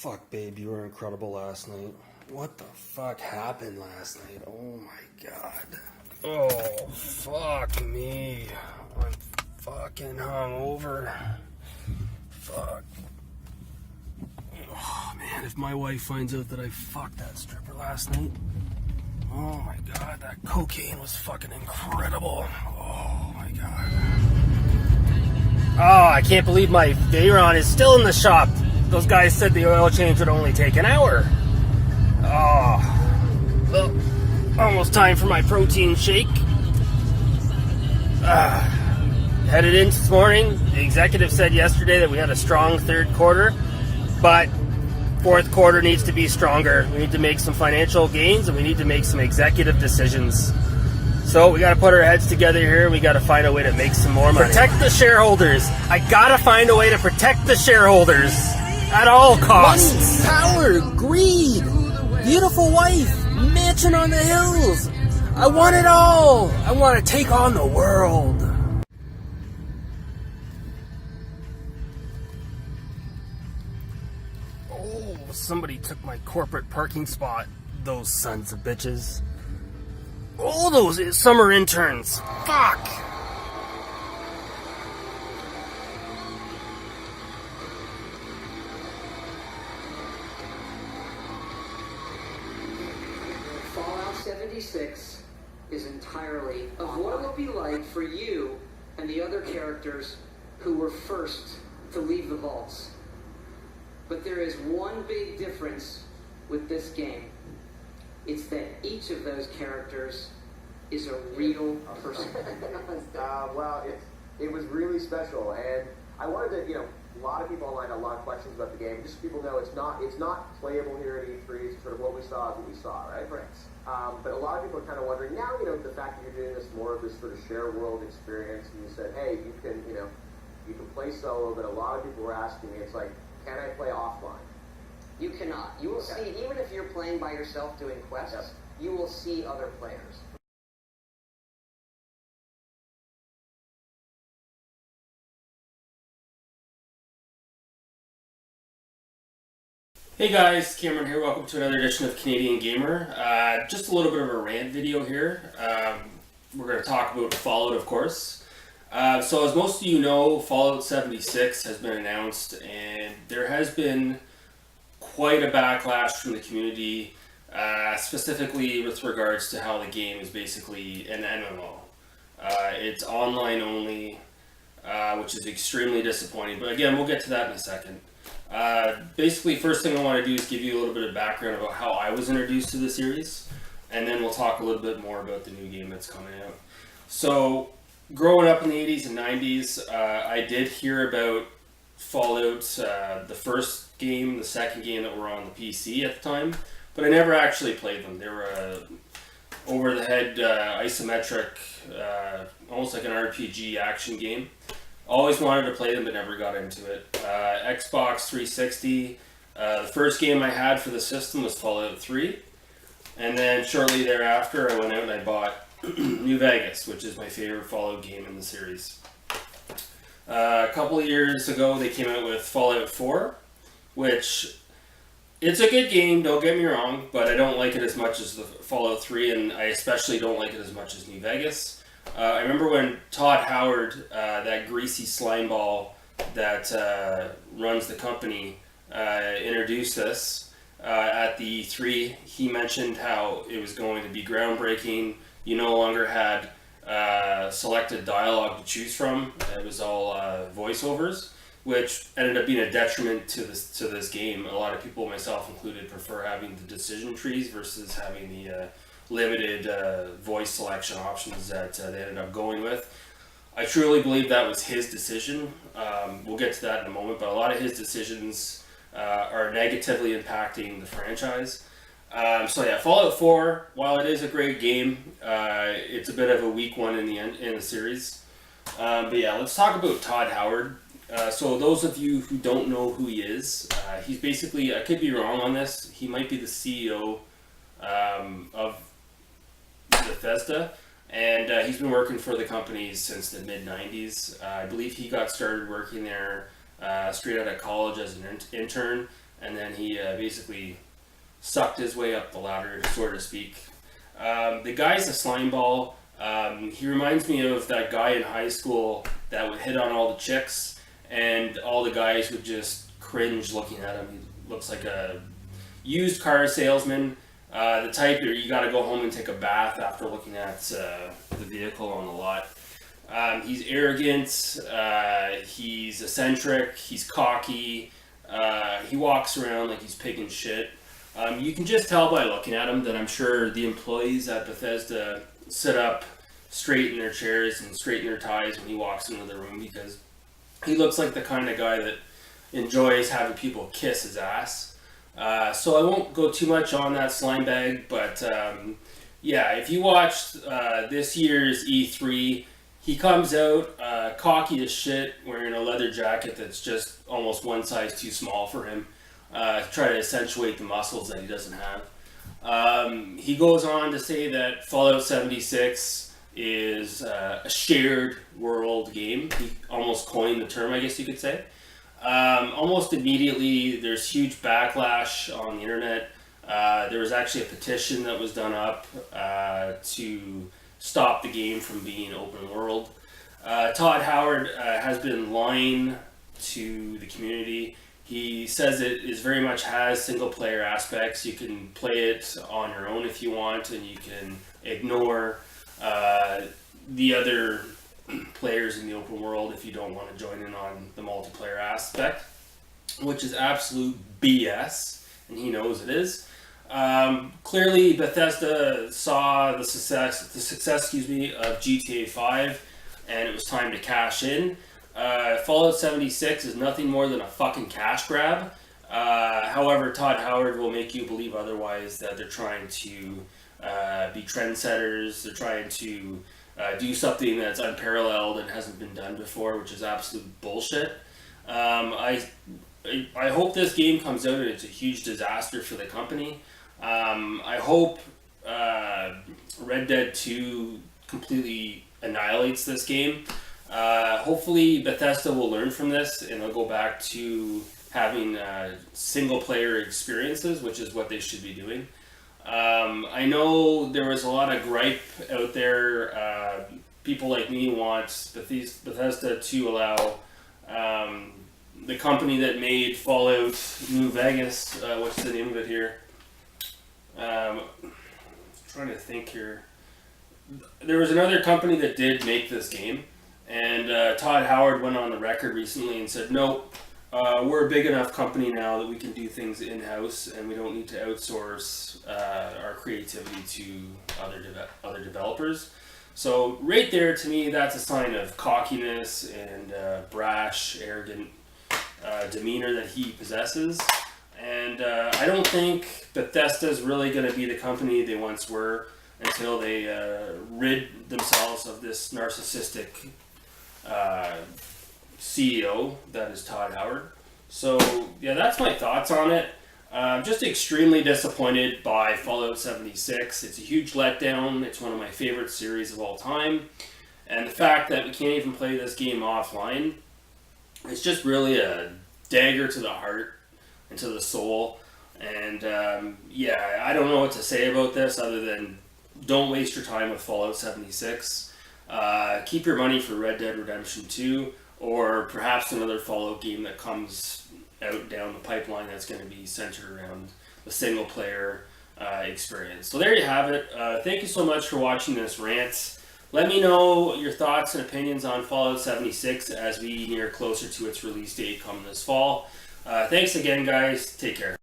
Fuck, babe, you were incredible last night. What the fuck happened last night? Oh my god. Oh, fuck me. I'm fucking hungover. Fuck. Oh man, if my wife finds out that I fucked that stripper last night. Oh my god, that cocaine was fucking incredible. Oh my god. Oh, I can't believe my Veyron is still in the shop. Those guys said the oil change would only take an hour. Oh, well, almost time for my protein shake. Headed in this morning. The executive said yesterday that we had a strong third quarter, but fourth quarter needs to be stronger. We need to make some financial gains and we need to make some executive decisions. So we got to put our heads together here. We got to find a way to make some more money. Protect the shareholders. I got to find a way to protect the shareholders at all costs. Money, power, greed, beautiful wife, mansion on the hills. I want it all. I want to take on the world. Oh, somebody took my corporate parking spot. Those sons of bitches. Oh, those summer interns. Fuck. Fallout 76 is entirely of what it will be like for you and the other characters who were first to leave the vaults. But there is one big difference with this game. It's that each of those characters is a real person. Well, it was really special, and I wanted to, a lot of people online had a lot of questions about the game. Just so people know, it's not playable here at E3. It's sort of what we saw is what we saw, right? Right. But a lot of people are kind of wondering now, the fact that you're doing this more of this sort of share world experience, and you said, hey, you can play solo, but a lot of people were asking me, it's like, can I play offline? You cannot. You will see, even if you're playing by yourself doing quests, Yep. you will see other players. Hey guys, Cameron here. Welcome to another edition of Canadian Gamer. Just a little bit of a rant video here. We're going to talk about Fallout, of course. So as most of you know, Fallout 76 has been announced, and there has been quite a backlash from the community, specifically with regards to how the game is basically an MMO. It's online only, which is extremely disappointing, but again, we'll get to that in a second. Basically, first thing I want to do is give you a little bit of background about how I was introduced to the series, and then we'll talk a little bit more about the new game that's coming out. So, growing up in the 80s and 90s, I did hear about Fallout, the first game, the second game that were on the PC at the time, but I never actually played them. They were over-the-head, isometric, almost like an RPG action game. Always wanted to play them, but never got into it. Xbox 360, the first game I had for the system was Fallout 3, and then shortly thereafter I went out and I bought New Vegas, which is my favorite Fallout game in the series. A couple of years ago they came out with Fallout 4, which it's a good game, don't get me wrong, but I don't like it as much as the Fallout 3, and I especially don't like it as much as New Vegas. I remember when Todd Howard, that greasy slime ball that runs the company, introduced this at the E3. He mentioned how it was going to be groundbreaking. You no longer had selected dialogue to choose from. It was all voiceovers, which ended up being a detriment to this game. A lot of people, myself included, prefer having the decision trees versus having the limited voice selection options that they ended up going with. I truly believe that was his decision. We'll get to that in a moment, but a lot of his decisions are negatively impacting the franchise. So yeah, Fallout 4, while it is a great game, it's a bit of a weak one in the series. But yeah, let's talk about Todd Howard. So those of you who don't know who he is, he's basically, I could be wrong on this, he might be the CEO of Bethesda, and he's been working for the company since the mid-90s. I believe he got started working there straight out of college as an intern, and then he basically sucked his way up the ladder, so to speak. The guy's a slime ball. He reminds me of that guy in high school that would hit on all the chicks, and all the guys would just cringe looking at him. He looks like a used car salesman, the type that you got to go home and take a bath after looking at the vehicle on the lot. He's arrogant, he's eccentric, he's cocky, he walks around like he's picking shit. You can just tell by looking at him that I'm sure the employees at Bethesda sit up straight in their chairs and straighten their ties when he walks into the room, because he looks like the kind of guy that enjoys having people kiss his ass. So I won't go too much on that slime bag, but yeah, if you watched this year's E3, he comes out cocky as shit, wearing a leather jacket that's just almost one size too small for him, to try to accentuate the muscles that he doesn't have. He goes on to say that Fallout 76 is a shared world game. He almost coined the term, I guess you could say. Almost immediately, there's huge backlash on the internet. There was actually a petition that was done up to stop the game from being open world. Todd Howard has been lying to the community. He says it is very much has single player aspects. You can play it on your own if you want, and you can ignore the other players in the open world if you don't want to join in on the multiplayer aspect, which is absolute BS, and he knows it is. Clearly, Bethesda saw the success, of GTA 5, and it was time to cash in. Fallout 76 is nothing more than a fucking cash grab. However, Todd Howard will make you believe otherwise, that they're trying to be trendsetters. They're trying to do something that's unparalleled and hasn't been done before, which is absolute bullshit. I hope this game comes out and it's a huge disaster for the company. I hope Red Dead 2 completely annihilates this game. Hopefully Bethesda will learn from this and they'll go back to having single player experiences, which is what they should be doing. I know there was a lot of gripe out there. People like me want Bethesda to allow the company that made Fallout New Vegas, what's the name of it here? Trying to think here. There was another company that did make this game, and Todd Howard went on the record recently and said, nope, we're a big enough company now that we can do things in-house and we don't need to outsource our creativity to other developers. So right there, to me, that's a sign of cockiness and brash, arrogant demeanor that he possesses. And I don't think Bethesda's really going to be the company they once were until they rid themselves of this narcissistic CEO that is Todd Howard. So yeah, that's my thoughts on it. Just extremely disappointed by Fallout 76. It's a huge letdown. It's one of my favorite series of all time. And the fact that we can't even play this game offline, it's just really a dagger to the heart and to the soul. And yeah, I don't know what to say about this other than don't waste your time with Fallout 76. Keep your money for Red Dead Redemption 2, or perhaps another Fallout game that comes out down the pipeline that's going to be centered around the single player experience. So there you have it. Thank you so much for watching this rant. Let me know your thoughts and opinions on Fallout 76 as we near closer to its release date come this fall. Thanks again, guys. Take care.